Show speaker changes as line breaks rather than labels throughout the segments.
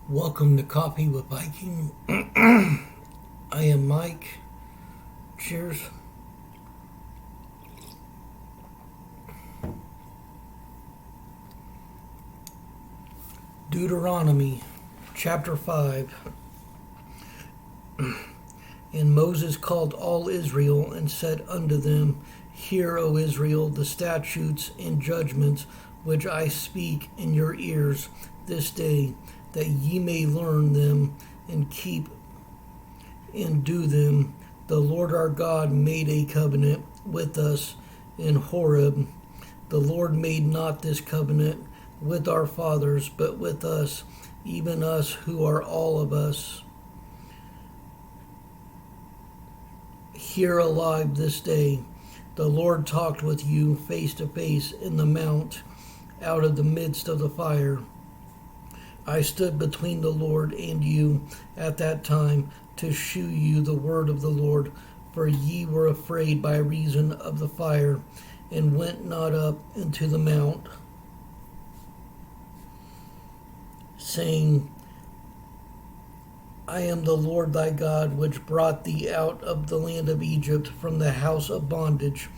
Welcome to Coffee with Viking. I am Mike. Cheers. Deuteronomy Chapter 5. And Moses called all Israel and said unto them, Hear, O Israel, the statutes and judgments which I speak in your ears this day, that ye may learn them and keep and do them. The Lord our God made a covenant with us in Horeb. The Lord made not this covenant with our fathers, but with us, even us who are all of us here alive this day. The Lord talked with you face to face in the mount out of the midst of the fire. I stood between the Lord and you at that time to shew you the word of the Lord, for ye were afraid by reason of the fire, and went not up into the mount, saying, I am the Lord thy God, which brought thee out of the land of Egypt from the house of bondage.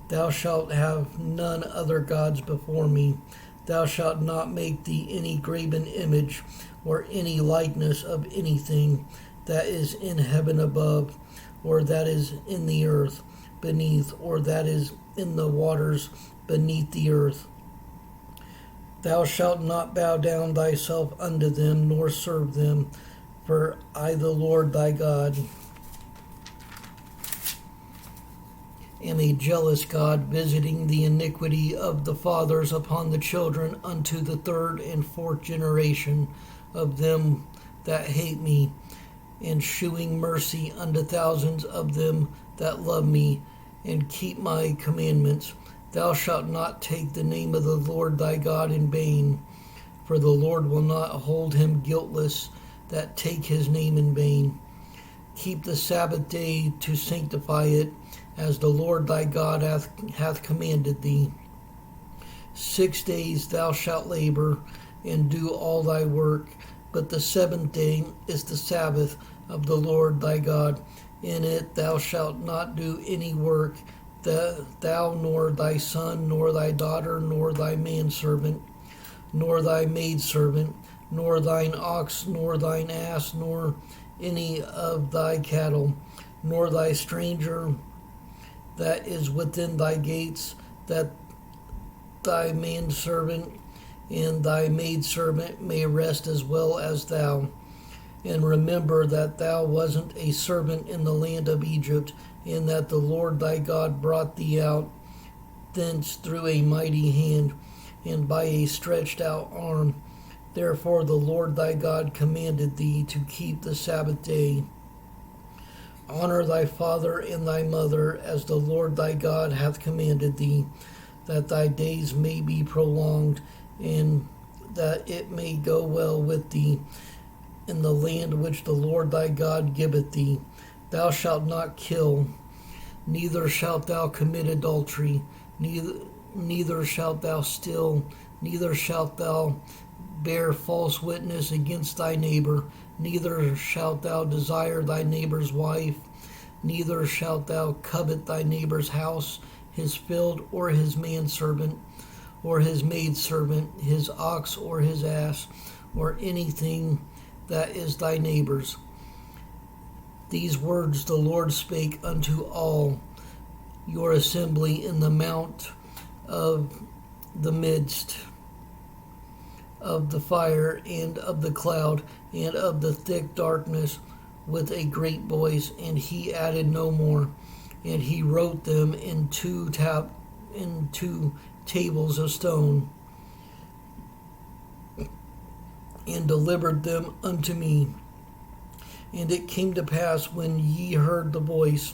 Thou shalt have none other gods before me. Thou shalt not make thee any graven image, or any likeness of anything that is in heaven above, or that is in the earth beneath, or that is in the waters beneath the earth. Thou shalt not bow down thyself unto them, nor serve them, for I, the Lord thy God, am a jealous God, visiting the iniquity of the fathers upon the children unto the third and fourth generation of them that hate me, and shewing mercy unto thousands of them that love me and keep my commandments. Thou shalt not take the name of the Lord thy God in vain, for the Lord will not hold him guiltless that take his name in vain. Keep the Sabbath day to sanctify it, as the Lord thy God hath commanded thee. 6 days thou shalt labor and do all thy work, but the seventh day is the Sabbath of the Lord thy God. In it thou shalt not do any work, thou nor thy son, nor thy daughter, nor thy manservant, nor thy maidservant, nor thine ox, nor thine ass, nor any of thy cattle, nor thy stranger that is within thy gates, that thy manservant and thy maidservant may rest as well as thou. And remember that thou wasn't a servant in the land of Egypt, and that the Lord thy God brought thee out thence through a mighty hand, and by a stretched out arm. Therefore the Lord thy God commanded thee to keep the Sabbath day. Honor thy father and thy mother, as the Lord thy God hath commanded thee, that thy days may be prolonged, and that it may go well with thee in the land which the Lord thy God giveth thee. Thou shalt not kill, neither shalt thou commit adultery, neither shalt thou steal, neither shalt thou bear false witness against thy neighbor, neither shalt thou desire thy neighbor's wife, neither shalt thou covet thy neighbor's house, his field, or his manservant, or his maidservant, his ox, or his ass, or anything that is thy neighbor's. These words the Lord spake unto all your assembly in the mount of the midst of the fire, and of the cloud, and of the thick darkness, with a great voice. And he added no more. And he wrote them in two tables of stone, and delivered them unto me. And it came to pass, when ye heard the voice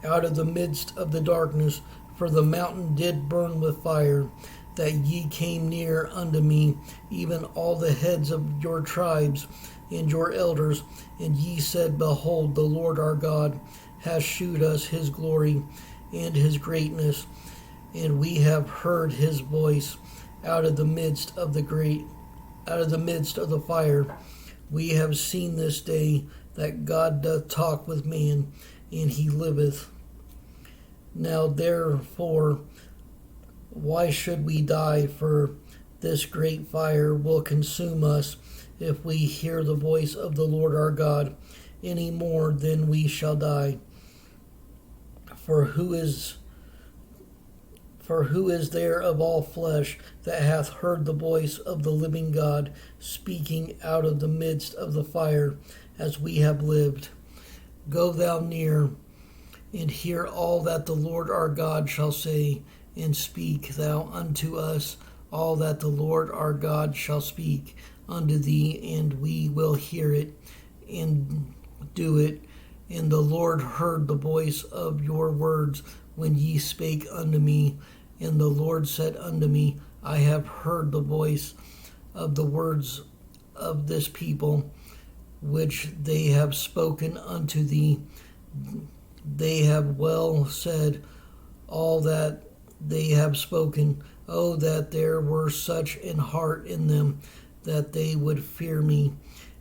out of the midst of the darkness, for the mountain did burn with fire, that ye came near unto me, even all the heads of your tribes and your elders, and ye said, Behold, the Lord our God hath shewed us his glory and his greatness, and we have heard his voice out of the midst of the great out of the midst of the fire. We have seen this day that God doth talk with man, and he liveth. Now therefore, why should we die? For this great fire will consume us if we hear the voice of the Lord our God any more than we shall die. For who is there of all flesh that hath heard the voice of the living God speaking out of the midst of the fire, as we have lived? Go thou near, and hear all that the Lord our God shall say, and speak thou unto us all that the Lord our God shall speak unto thee, and we will hear it, and do it. And the Lord heard the voice of your words when ye spake unto me. And the Lord said unto me, I have heard the voice of the words of this people, which they have spoken unto thee. They have well said all that they have spoken. Oh, that there were such an heart in them, that they would fear me,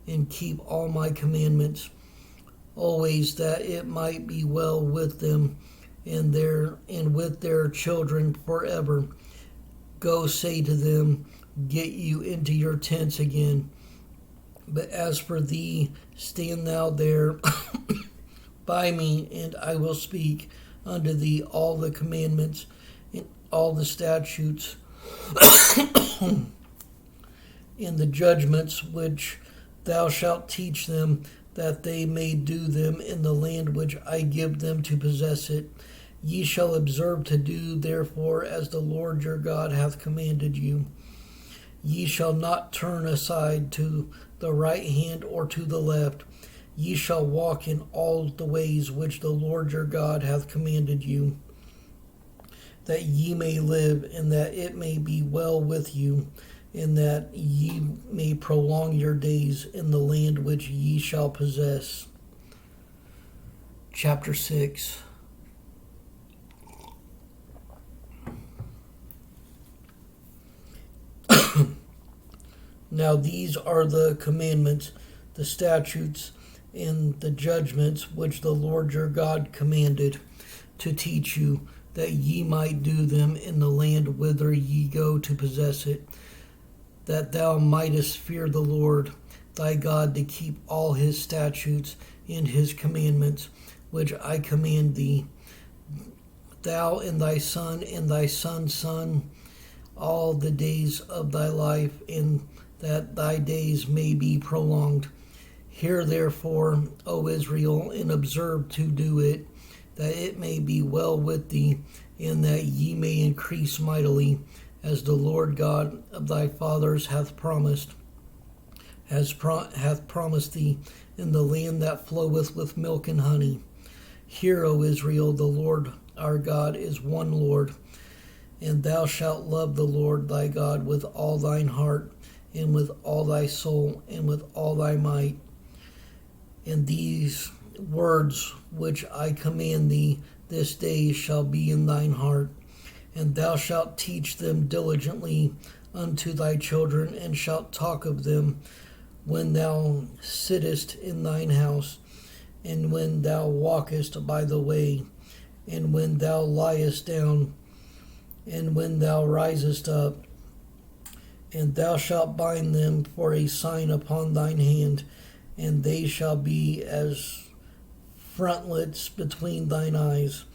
and keep all my commandments, always, that it might be well with them and with their children forever. Go say to them, get you into your tents again. But as for thee, stand thou there by me, and I will speak unto thee all the commandments and all the statutes and the judgments which thou shalt teach them, that they may do them in the land which I give them to possess it. Ye shall observe to do therefore as the Lord your God hath commanded you. Ye shall not turn aside to the right hand or to the left. Ye shall walk in all the ways which the Lord your God hath commanded you, that ye may live, and that it may be well with you, and that ye may prolong your days in the land which ye shall possess. Chapter 6. Now these are the commandments, the statutes, and the judgments which the Lord your God commanded to teach you, that ye might do them in the land whither ye go to possess it, that thou mightest fear the Lord thy God, to keep all his statutes and his commandments, which I command thee, thou and thy son's son, all the days of thy life, and that thy days may be prolonged. Hear therefore, O Israel, and observe to do it, that it may be well with thee, and that ye may increase mightily, as the Lord God of thy fathers hath promised thee, in the land that floweth with milk and honey. Hear, O Israel, the Lord our God is one Lord, and thou shalt love the Lord thy God with all thine heart, and with all thy soul, and with all thy might. And these words which I command thee this day shall be in thine heart, and thou shalt teach them diligently unto thy children, and shalt talk of them when thou sittest in thine house, and when thou walkest by the way, and when thou liest down, and when thou risest up. And thou shalt bind them for a sign upon thine hand, and they shall be as frontlets between thine eyes.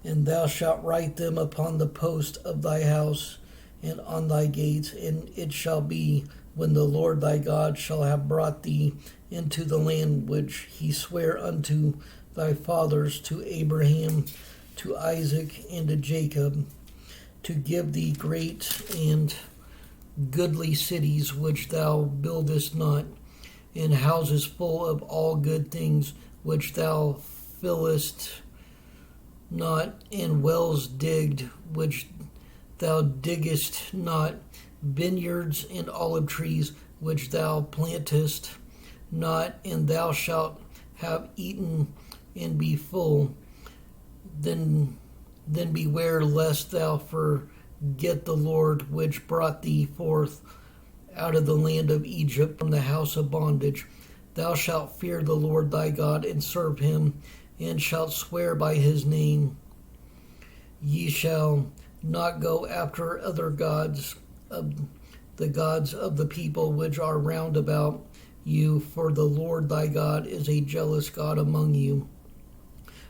And thou shalt write them upon the post of thy house and on thy gates. And it shall be, when the Lord thy God shall have brought thee into the land which he sware unto thy fathers, to Abraham, to Isaac, and to Jacob, to give thee great and goodly cities which thou buildest not, and houses full of all good things which thou fillest not, and wells digged which thou diggest not, vineyards and olive trees which thou plantest not, and thou shalt have eaten and be full. Then beware lest thou forget the Lord which brought thee forth out of the land of Egypt from the house of bondage. Thou shalt fear the Lord thy God and serve him, and shalt swear by his name. Ye shall not go after other gods, the gods of the people which are round about you, for the Lord thy God is a jealous God among you.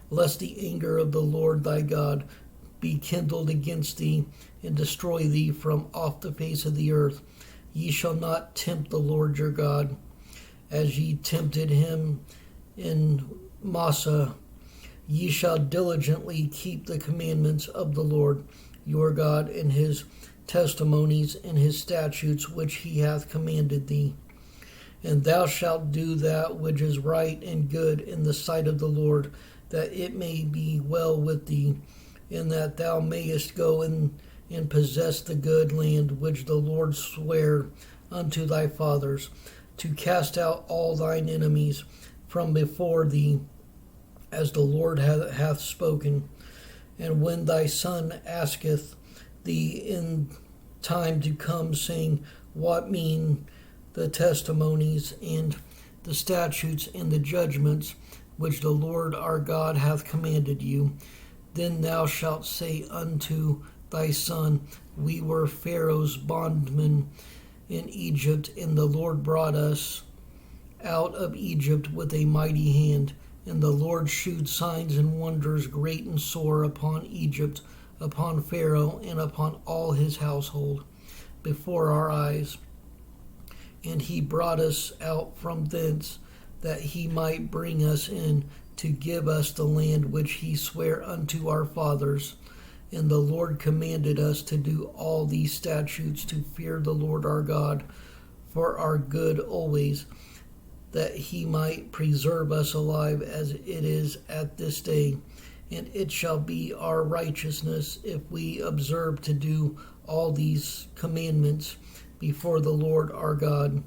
Lest the anger of the Lord thy God be kindled against thee, and destroy thee from off the face of the earth. Ye shall not tempt the Lord your God, as ye tempted him in Massah. Ye shall diligently keep the commandments of the Lord your God, and his testimonies and his statutes which he hath commanded thee. And thou shalt do that which is right and good in the sight of the Lord, that it may be well with thee, and that thou mayest go and possess the good land which the Lord sware unto thy fathers, to cast out all thine enemies from before thee, as the Lord hath spoken. And when thy son asketh thee in time to come, saying, What mean the testimonies and the statutes and the judgments which the Lord our God hath commanded you? Then thou shalt say unto thy son, We were Pharaoh's bondmen in Egypt, and the Lord brought us out of Egypt with a mighty hand. And the Lord shewed signs and wonders great and sore upon Egypt, upon Pharaoh, and upon all his household, before our eyes. And he brought us out from thence, that he might bring us in, to give us the land which he sware unto our fathers. And the Lord commanded us to do all these statutes, to fear the Lord our God for our good always, that he might preserve us alive as it is at this day. And it shall be our righteousness if we observe to do all these commandments before the Lord our God,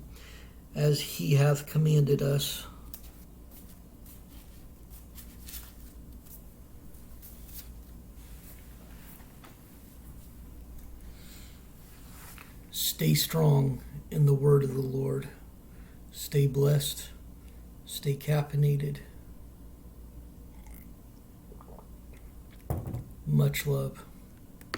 as he hath commanded us. Stay strong in the word of the Lord. Stay blessed. Stay caffeinated. Much love.